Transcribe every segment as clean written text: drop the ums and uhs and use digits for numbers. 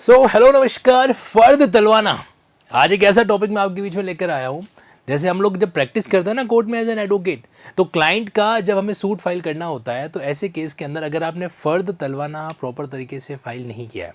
Hello नमस्कार, फर्द तलवाना। आज एक ऐसा टॉपिक मैं आपके बीच में लेकर आया हूँ। जैसे हम लोग जब प्रैक्टिस करते हैं ना कोर्ट में एज एन एडवोकेट, तो क्लाइंट का जब हमें सूट फाइल करना होता है, तो ऐसे केस के अंदर अगर आपने फर्द तलवाना प्रॉपर तरीके से फाइल नहीं किया है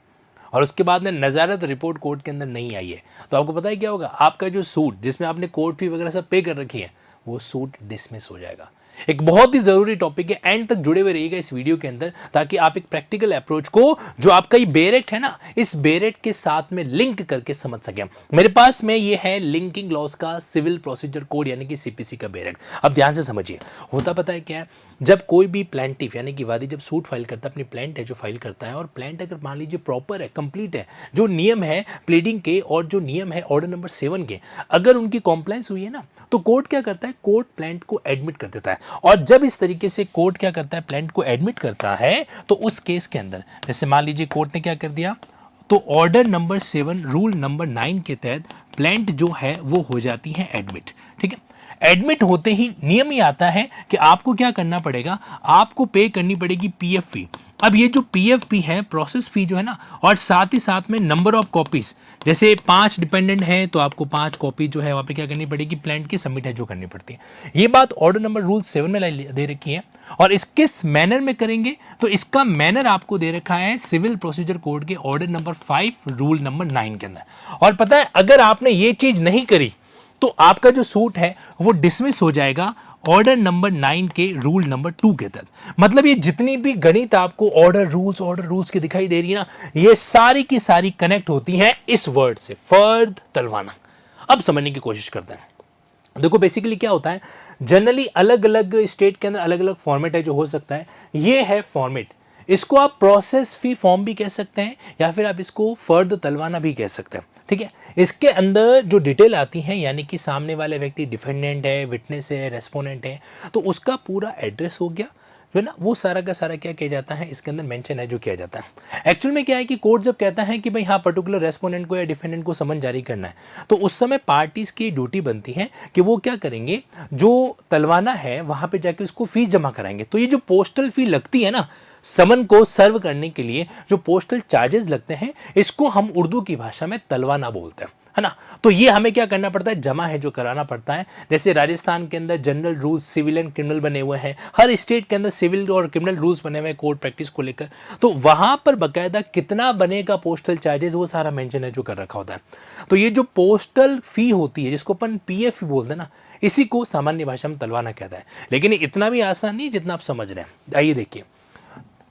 और उसके बाद में नज़ारत रिपोर्ट कोर्ट के अंदर नहीं आई है, तो आपको पता है क्या होगा? आपका जो सूट जिसमें आपने कोर्ट फी वगैरह सब पे कर रखी है, वो सूट डिसमिस हो जाएगा। एक बहुत ही ज़रूरी टॉपिक है, एंड तक जुड़े हुए रहिएगा इस वीडियो के अंदर, ताकि आप एक प्रैक्टिकल अप्रोच को, जो आपका ये बेरेट है ना, इस बेरेट के साथ में लिंक करके समझ सकें। मेरे पास में ये है लिंकिंग लॉस का सिविल प्रोसीजर कोड यानी कि सीपीसी का बेरेट। अब ध्यान से समझिए, होता पता है क्या है? जब कोई भी प्लेंटिफ यानी कि वादी जब सूट फाइल करता है, अपनी प्लेंट है जो फाइल करता है, और प्लेंट अगर मान लीजिए प्रॉपर है, कंप्लीट है, जो नियम है प्लीडिंग के और जो नियम है ऑर्डर नंबर 7 के, अगर उनकी कॉम्प्लायंस हुई है ना, तो कोर्ट क्या करता है? कोर्ट प्लेंट को एडमिट कर देता है। और जब इस तरीके से कोर्ट क्या करता है? प्लेंट को एडमिट करता है, तो उस केस के अंदर जैसे मान लीजिए कोर्ट ने क्या कर दिया, तो ऑर्डर नंबर 7 रूल नंबर 9 के तहत प्लेंट जो है वो हो जाती है एडमिट। ठीक है, एडमिट होते ही नियम ही आता है कि आपको क्या करना पड़ेगा, आपको पे करनी पड़ेगी पीएफ फी। अब ये जो पीएफ फी है, प्रोसेस फी जो है ना, और साथ ही साथ में नंबर ऑफ कॉपीज, जैसे 5 डिपेंडेंट है तो आपको 5 कॉपी जो है वहाँ पे क्या करनी पड़ेगी, प्लेंट की सबमिट है जो करनी पड़ती है। ये बात ऑर्डर नंबर रूल 7 में दे रखी है। और इस किस मैनर में करेंगे, तो इसका मैनर आपको दे रखा है सिविल प्रोसीजर कोड के ऑर्डर नंबर 5 रूल नंबर 9 के अंदर। और पता है, अगर आपने ये चीज नहीं करी तो आपका जो सूट है वो डिसमिस हो जाएगा ऑर्डर नंबर 9 के रूल नंबर 2 के तहत। मतलब ये जितनी भी गणित आपको ऑर्डर रूल्स की दिखाई दे रही है ना, ये सारी की सारी कनेक्ट होती हैं इस वर्ड से, फर्द तलवाना। अब समझने की कोशिश करते हैं। देखो बेसिकली क्या होता है, जनरली अलग अलग स्टेट के अंदर अलग अलग फॉर्मेट है जो हो सकता है। ये है फॉर्मेट, इसको आप प्रोसेस फी फॉर्म भी कह सकते हैं, या फिर आप इसको फर्द तलवाना भी कह सकते हैं। ठीक है, इसके अंदर जो डिटेल आती है, यानी कि सामने वाले व्यक्ति डिफेंडेंट है, विटनेस है, रेस्पोनेंट है, तो उसका पूरा एड्रेस हो गया जो है ना, वो सारा का सारा क्या किया जाता है, इसके अंदर मेंशन है जो किया जाता है। एक्चुअल में क्या है कि कोर्ट जब कहता है कि भाई हाँ पर्टिकुलर रेस्पोनेंट को या डिफेंडेंट को समन जारी करना है, तो उस समय पार्टीज की ड्यूटी बनती है कि वो क्या करेंगे, जो तलवाना है वहां पे जाके उसको फीस जमा कराएंगे। तो ये जो पोस्टल फी लगती है ना, समन को सर्व करने के लिए जो पोस्टल चार्जेस लगते हैं, इसको हम उर्दू की भाषा में तलवाना बोलते हैं, है ना। तो ये हमें क्या करना पड़ता है, जमा है जो कराना पड़ता है। जैसे राजस्थान के अंदर general rules civil and criminal बने हुए हैं, हर स्टेट के अंदर सिविल और क्रिमिनल रूल्स बने हुए हैं कोर्ट प्रैक्टिस को लेकर, तो वहां पर बकायदा कितना बनेगा पोस्टल चार्जेस, वो सारा मेंशन है जो कर रखा होता है। तो ये जो पोस्टल फी होती है, जिसको अपन पीएफ बोलते हैं ना, इसी को सामान्य भाषा में तलवाना कहता है। लेकिन इतना भी आसान नहीं जितना आप समझ रहे हैं। आइए देखिए,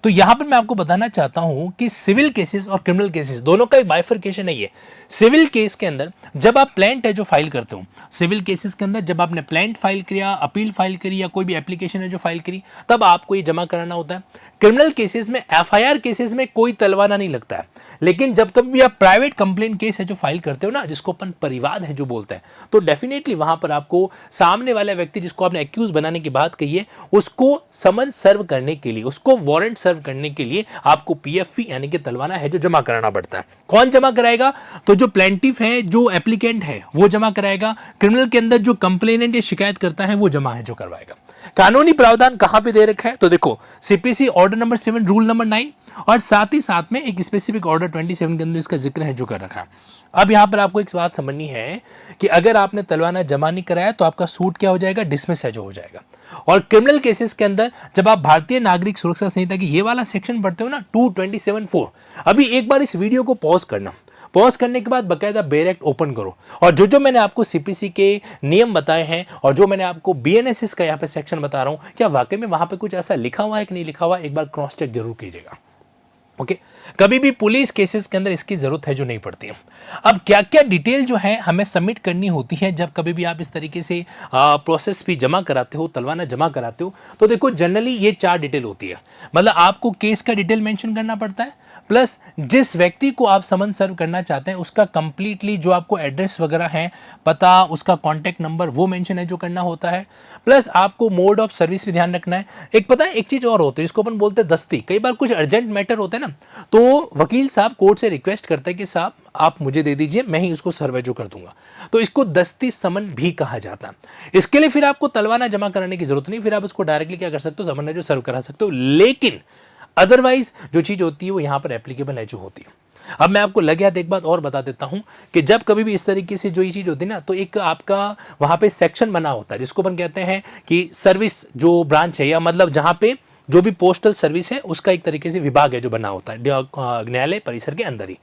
तो यहां पर मैं आपको बताना चाहता हूं कि सिविल केसेस और क्रिमिनल केसेस दोनों का एक बाइफरकेशन है। ये सिविल केस के अंदर जब आप प्लेंट है जो फाइल करते हो, सिविल केसेस के अंदर जब आपने प्लेंट फाइल किया, अपील फाइल करी, या कोई भी एप्लीकेशन है जो फाइल करी, तब आपको ये जमा कराना होता है। क्रिमिनल केसेस में, एफआईआर केसेस में कोई तलवाना नहीं लगता है। लेकिन जब तक भी आप प्राइवेट कंप्लेंट केस है जो फाइल करते हो ना, जिसको अपन परिवाद है जो बोलते हैं, तो डेफिनेटली वहां पर आपको सामने वाला व्यक्ति जिसको आपने एक्यूज बनाने की बात कही है, उसको समन सर्व करने के लिए, उसको वारंट सर्व करने के लिए आपको पीएफई यानी कि तलवाना है जो जमा कराना पड़ता है। कौन जमा कराएगा? तो जो प्लेंटिफ है, जो एप्लीकेंट है, वो जमा कराएगा। क्रिमिनल के अंदर जो कंप्लेनेंट या शिकायत करता है, वो जमा है जो करवाएगा। कानूनी प्रावधान कहां पे दे रखा है? तो देखो, CPC order number 7 rule number 9, और साथ ही साथ में एक स्पेसिफिक ऑर्डर 27 के अंदर इसका जिक्र है जो कर रखा है। अब यहां पर आपको एक बात समझनी है कि अगर आपने तलवाना जमा नहीं कराया तो आपका सूट क्या हो जाएगा, डिसमिस है जो हो जाएगा। और क्रिमिनल केसेस के अंदर जब आप भारतीय नागरिक सुरक्षा संहिता की ये वाला सेक्शन पढ़ते हो ना, 227(4), अभी एक बार इस वीडियो को पॉज करना, पॉज करने के बाद बकायदा बेर एक्ट ओपन करो, और जो मैंने आपको सीपीसी के नियम बताए हैं और जो मैंने आपको बीएनएसएस का यहाँ पे सेक्शन बता रहा हूँ, क्या वाकई में वहां पे कुछ ऐसा लिखा हुआ है कि नहीं लिखा हुआ, एक बार क्रॉस चेक जरूर कीजिएगा। ओके, कभी भी पुलिस केसेस के अंदर इसकी जरूरत है जो नहीं पड़ती है। अब क्या क्या डिटेल जो है हमें सबमिट करनी होती है जब कभी भी आप इस तरीके से प्रोसेस भी जमा कराते हो, तलवाना जमा कराते हो, तो देखो जनरली ये 4 डिटेल होती है। मतलब आपको केस का डिटेल मेंशन करना पड़ता है, प्लस जिस व्यक्ति को आप समन सर्व करना चाहते हैं उसका कंप्लीटली जो आपको एड्रेस वगैरह है, पता, उसका कॉन्टैक्ट नंबर, वो मेंशन है जो करना होता है। प्लस आपको मोड ऑफ सर्विस भी ध्यान रखना है। एक पता है एक चीज और होती है जिसको अपन बोलते हैं दस्ती। कई बार कुछ अर्जेंट मैटर होते हैं ना, तो वकील साहब कोर्ट से रिक्वेस्ट करते हैं कि साहब आप मुझे दे दीजिए, मैं ही उसको सर्वे जो कर दूंगा, तो इसको दस्ती समन भी कहा जाता है। इसके लिए फिर आपको तलवाना जमा कराने की जरूरत नहीं, फिर आप इसको डायरेक्टली क्या कर सकते हो, समन है जो सर्व करा सकते हो। लेकिन अदरवाइज जो चीज होती है वो यहां पर एप्लीकेबल है जो होती है। अब मैं आपको लगे हाथ एक बात और बता देता हूं कि जब कभी भी इस तरीके से जो ये चीज़ होती है ना, तो एक आपका वहां पे सेक्शन बना होता है जिसको अपन कहते हैं कि सर्विस जो ब्रांच है, या मतलब जहां पे जो भी पोस्टल सर्विस है उसका एक तरीके से विभाग है जो बना होता है न्यायालय परिसर के अंदर ही।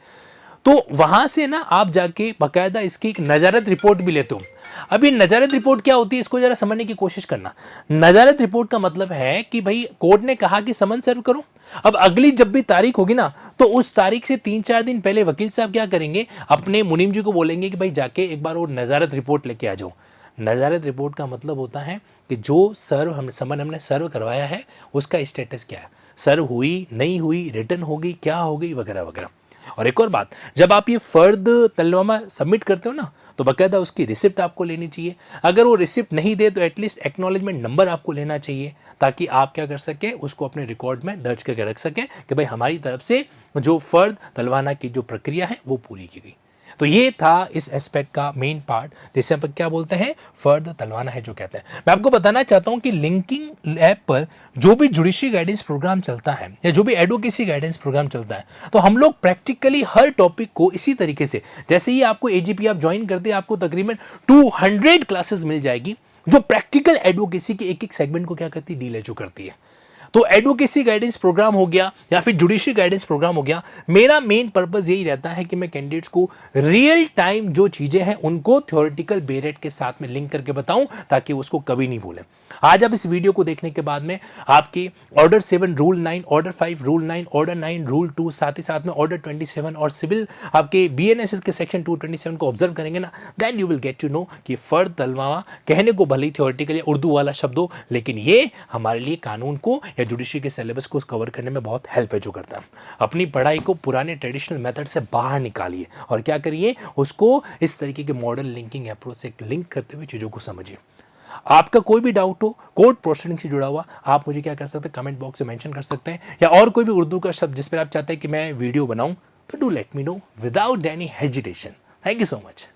तो वहां से ना आप जाके बाकायदा इसकी एक नज़ारत रिपोर्ट भी लेते हो। अब ये नज़ारत रिपोर्ट क्या होती है, इसको जरा समझने की कोशिश करना। नज़ारत रिपोर्ट का मतलब है कि भाई कोर्ट ने कहा कि समन सर्व करो, अब अगली जब भी तारीख होगी ना, तो उस तारीख से 3-4 दिन पहले वकील साहब क्या करेंगे, अपने मुनीम जी को बोलेंगे कि भाई जाके एक बार वो नज़ारत रिपोर्ट लेके आ जाओ। नज़ारत रिपोर्ट का मतलब होता है कि जो सर्व हम समन हमने सर्व करवाया है उसका स्टेटस क्या है, सर्व हुई नहीं हुई, रिटर्न होगी क्या होगी, वगैरह वगैरह। और एक और बात, जब आप ये फर्द तलवामा सबमिट करते हो ना, तो बाकायदा उसकी रिसिप्ट आपको लेनी चाहिए। अगर वो रिसिप्ट नहीं दे तो एटलीस्ट एक्नॉलेजमेंट नंबर आपको लेना चाहिए, ताकि आप क्या कर सकें, उसको अपने रिकॉर्ड में दर्ज करके रख सकें कि भाई हमारी तरफ से जो फर्द तलवाना की जो प्रक्रिया है वो पूरी की गई। तो ये था इस एस्पेक्ट का मेन पार्ट, जिसे हम क्या बोलते हैं, फर्द तलवाना है जो कहते हैं। मैं आपको बताना चाहता हूं कि लिंकिंग ऐप पर जो भी जुडिशरी गाइडेंस प्रोग्राम चलता है या जो भी एडवोकेसी गाइडेंस प्रोग्राम चलता है, तो हम लोग प्रैक्टिकली हर टॉपिक को इसी तरीके से, जैसे ही आपको एजीपी आप ज्वाइन करते हैं, आपको तकरीबन 200 क्लासेस मिल जाएगी जो प्रैक्टिकल एडवोकेसी के एक एक सेगमेंट को क्या करती है, डील करती है। तो एडवोकेसी गाइडेंस प्रोग्राम हो गया या फिर जुडिशरी गाइडेंस प्रोग्राम हो गया, मेरा मेन पर्पस यही रहता है कि मैं कैंडिडेट्स को रियल टाइम जो चीजें हैं उनको थ्योरेटिकल बेरेट के साथ में लिंक करके बताऊं, ताकि उसको कभी नहीं भूलें। आज आप इस वीडियो को देखने के बाद में आपकी order 7 rule 9, order 5 rule 9, order 9 rule 2, साथ ही साथ में ऑर्डर 27 और सिविल आपके बीएनएसएस के सेक्शन 227 को ऑब्जर्व करेंगे ना, then you will get to know कि फर्द तलवामा कहने को भले ही थ्योरेटिकली उर्दू वाला शब्द हो, लेकिन ये हमारे लिए कानून को या जुडिशरी के सिलेबस को कवर करने में बहुत हेल्प है जो करता है। अपनी पढ़ाई को पुराने ट्रेडिशनल मेथड से बाहर निकालिए और क्या करिए, उसको इस तरीके के मॉडर्न लिंकिंग अप्रोच से लिंक करते हुए चीज़ों को समझिए। आपका कोई भी डाउट हो कोर्ट प्रोसीडिंग से जुड़ा हुआ, आप मुझे क्या कर सकते हैं, कमेंट बॉक्स में मेंशन कर सकते हैं, या और कोई भी उर्दू का शब्द जिस पर आप चाहते हैं कि मैं वीडियो बनाऊं, तो do let me know without any hesitation. Thank you so much.